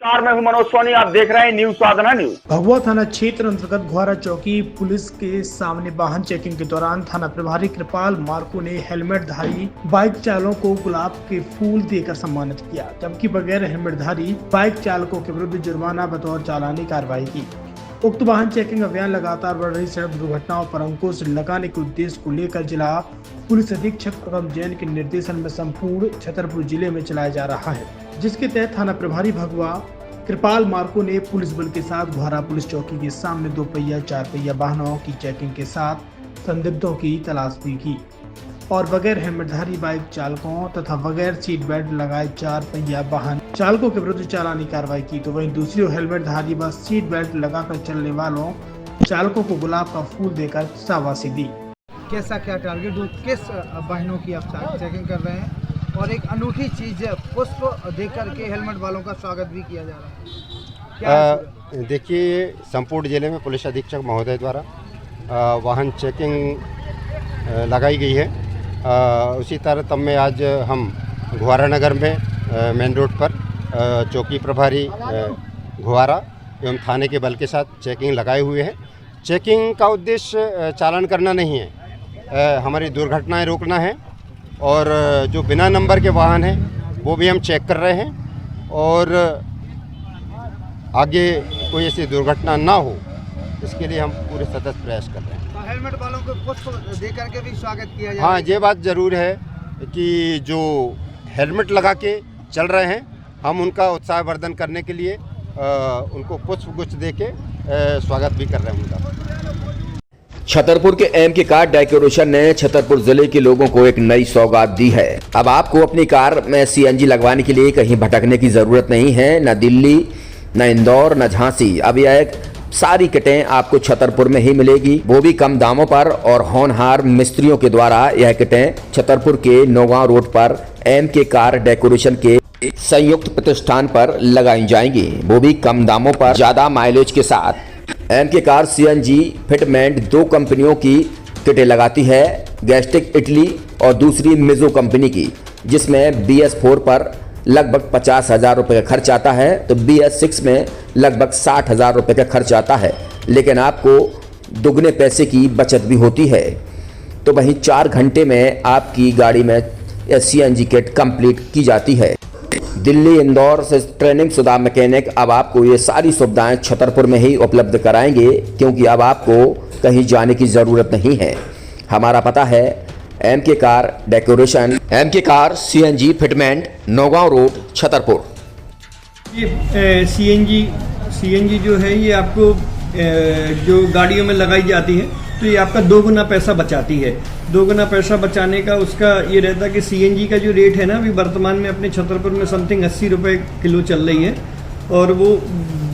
मैं हूं मनोज सोनी, आप देख रहे हैं न्यूज साधना न्यूज। भगवा थाना क्षेत्र अंतर्गत घुआरा चौकी पुलिस के सामने वाहन चेकिंग के दौरान थाना प्रभारी कृपाल मार्को ने हेलमेटधारी बाइक चालकों को गुलाब के फूल देकर सम्मानित किया, जबकि बगैर हेलमेटधारी बाइक चालकों के विरुद्ध जुर्माना बतौर चालानी कार्रवाई की। उक्त वाहन चेकिंग अभियान लगातार बढ़ रही सड़क दुर्घटनाओं पर अंकुश लगाने के उद्देश्य को लेकर जिला पुलिस अधीक्षक अगम जैन के निर्देशन में संपूर्ण छतरपुर जिले में चलाया जा रहा है, जिसके तहत थाना प्रभारी भगवा कृपाल मार्को ने पुलिस बल के साथ घुआरा पुलिस चौकी के सामने 2 पहिया 4 पहिया वाहनों की चेकिंग के साथ संदिग्धों की तलाश भी की और बगैर हेलमेटधारी बाइक चालकों तथा बगैर सीट बेल्ट लगाए 4 पहिया वाहन चालकों के विरुद्ध चालानी कार्रवाई की। तो वहीं दूसरी ओर हेलमेटधारी व सीट बेल्ट लगाकर चलने वालों चालकों को गुलाब का फूल देकर शाबाशी दी। कैसा क्या टारगेट हो, किस वाहनों की आप चेकिंग कर रहे हैं? और एक अनूठी चीज पुष्प दे करके हेलमेट वालों का स्वागत भी किया जा रहा है, क्या देखिए, संपूर्ण जिले में पुलिस अधीक्षक महोदय द्वारा वाहन चेकिंग लगाई गई है। उसी तरह में आज हम घुआरा नगर में मेन रोड पर चौकी प्रभारी घुआरा एवं थाने के बल के साथ चेकिंग लगाए हुए हैं। चेकिंग का उद्देश्य चालान करना नहीं है, हमारी दुर्घटनाएं रोकना है और जो बिना नंबर के वाहन हैं वो भी हम चेक कर रहे हैं और आगे कोई ऐसी दुर्घटना ना हो इसके लिए हम पूरे सतत प्रयास कर रहे हैं। तो हेलमेट वालों को पुष्प दे करके भी स्वागत किया जाए। हाँ, ये बात ज़रूर है कि जो हेलमेट लगा के चल रहे हैं हम उनका उत्साहवर्धन करने के लिए उनको पुष्प गुच्छ दे के स्वागत भी कर रहे हैं उनका। छतरपुर के एमके कार डेकोरेशन ने छतरपुर जिले के लोगों को एक नई सौगात दी है। अब आपको अपनी कार में सीएनजी लगवाने के लिए कहीं भटकने की जरूरत नहीं है, न दिल्ली, न इंदौर, न झांसी। अब यह एक सारी किटें आपको छतरपुर में ही मिलेगी, वो भी कम दामों पर और होनहार मिस्त्रियों के द्वारा। यह किटें छतरपुर के नौगांव रोड पर एमके कार डेकोरेशन के संयुक्त प्रतिष्ठान पर लगाई जाएंगी, वो भी कम दामों पर, ज्यादा माइलेज के साथ। एमके कार सीएनजी फिटमेंट 2 कंपनियों की किटें लगाती है, गैस्टिक इटली और दूसरी मिजो कंपनी की, जिसमें BS4 पर लगभग 50,000 रुपये का खर्च आता है, तो BS6 में लगभग 60,000 रुपये का खर्च आता है, लेकिन आपको दुगने पैसे की बचत भी होती है। तो वहीं 4 घंटे में आपकी गाड़ी में सीएनजी किट कंप्लीट की जाती है। दिल्ली, इंदौर से ट्रेनिंग शुदा मैकेनिक अब आपको ये सारी सुविधाएं छतरपुर में ही उपलब्ध कराएंगे, क्योंकि अब आपको कहीं जाने की ज़रूरत नहीं है। हमारा पता है MK car decoration, MK car CNG fitment, Naugaon road, Chhatarpur. ये सीएनजी जो है ये आपको जो गाड़ियों में लगाई जाती है तो ये आपका 2 गुना पैसा बचाती है। 2 गुना पैसा बचाने का उसका ये रहता है कि सीएनजी का जो रेट है ना, अभी वर्तमान में अपने छतरपुर में समथिंग 80 रुपये किलो चल रही है और वो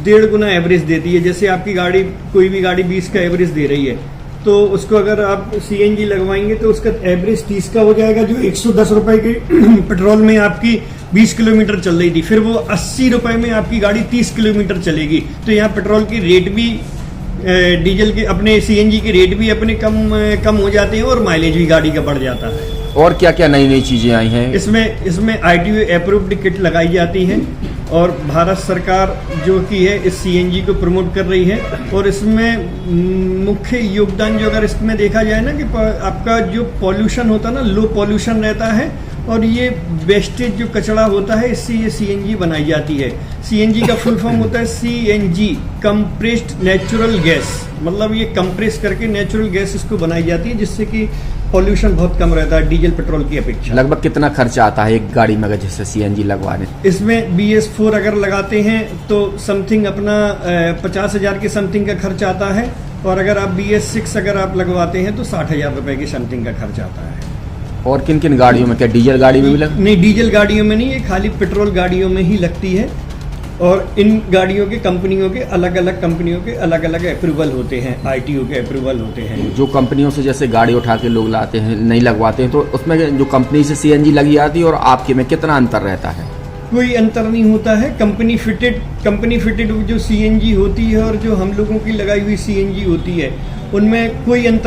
1.5 गुना एवरेज देती है। जैसे आपकी गाड़ी, कोई भी गाड़ी 20 का एवरेज दे रही है, तो उसको अगर आप सीएनजी लगवाएंगे तो उसका एवरेज 30 का हो जाएगा। जो 110 रुपये की पेट्रोल में आपकी 20 किलोमीटर चल रही थी, फिर वो 80 रुपये में आपकी गाड़ी 30 किलोमीटर चलेगी। तो यहाँ पेट्रोल की रेट भी, डीजल के, अपने सीएनजी के रेट भी अपने कम हो जाते हैं और माइलेज भी गाड़ी का बढ़ जाता है। और क्या क्या नई नई चीजें आई हैं? इसमें ITO अप्रूव्ड किट लगाई जाती है और भारत सरकार जो की है इस सीएनजी को प्रमोट कर रही है। और इसमें मुख्य योगदान जो अगर इसमें देखा जाए ना, कि आपका जो पॉल्यूशन होता है ना, लो पॉल्यूशन रहता है और ये वेस्टेज जो कचरा होता है इससे ये सीएनजी बनाई जाती है। सीएनजी का फुल फॉर्म होता है CNG, कंप्रेस्ड नेचुरल गैस, मतलब ये कंप्रेस करके नेचुरल गैस इसको बनाई जाती है, जिससे कि पॉल्यूशन बहुत कम रहता है डीजल पेट्रोल की अपेक्षा। लगभग कितना खर्चा आता है एक गाड़ी में अगर जैसे सीएनजी लगवाने? इसमें BS4 अगर लगाते हैं तो समथिंग अपना 50,000 के समथिंग का खर्च आता है, और अगर आप BS6 अगर आप लगवाते हैं तो 60,000 रुपये की समथिंग का खर्च आता है। और किन किन गाड़ियों में, क्या डीजल गाड़ी में भी नहीं, डीजल गाड़ियों में नहीं, ये खाली पेट्रोल गाड़ियों में ही लगती है। और इन गाड़ियों के कंपनियों के अलग अलग अप्रूवल होते हैं, ITO के अप्रूवल होते हैं। जो कंपनियों से जैसे गाड़ी उठा के लोग लाते हैं, नहीं लगवाते हैं, तो उसमें जो कंपनी से सीएनजी लगी आती है और आपके में कितना अंतर रहता है? कोई अंतर नहीं होता है। कंपनी फिटेड जो सीएनजी होती है और जो हम लोगों की लगाई हुई सीएनजी होती है, उनमें कोई अंतर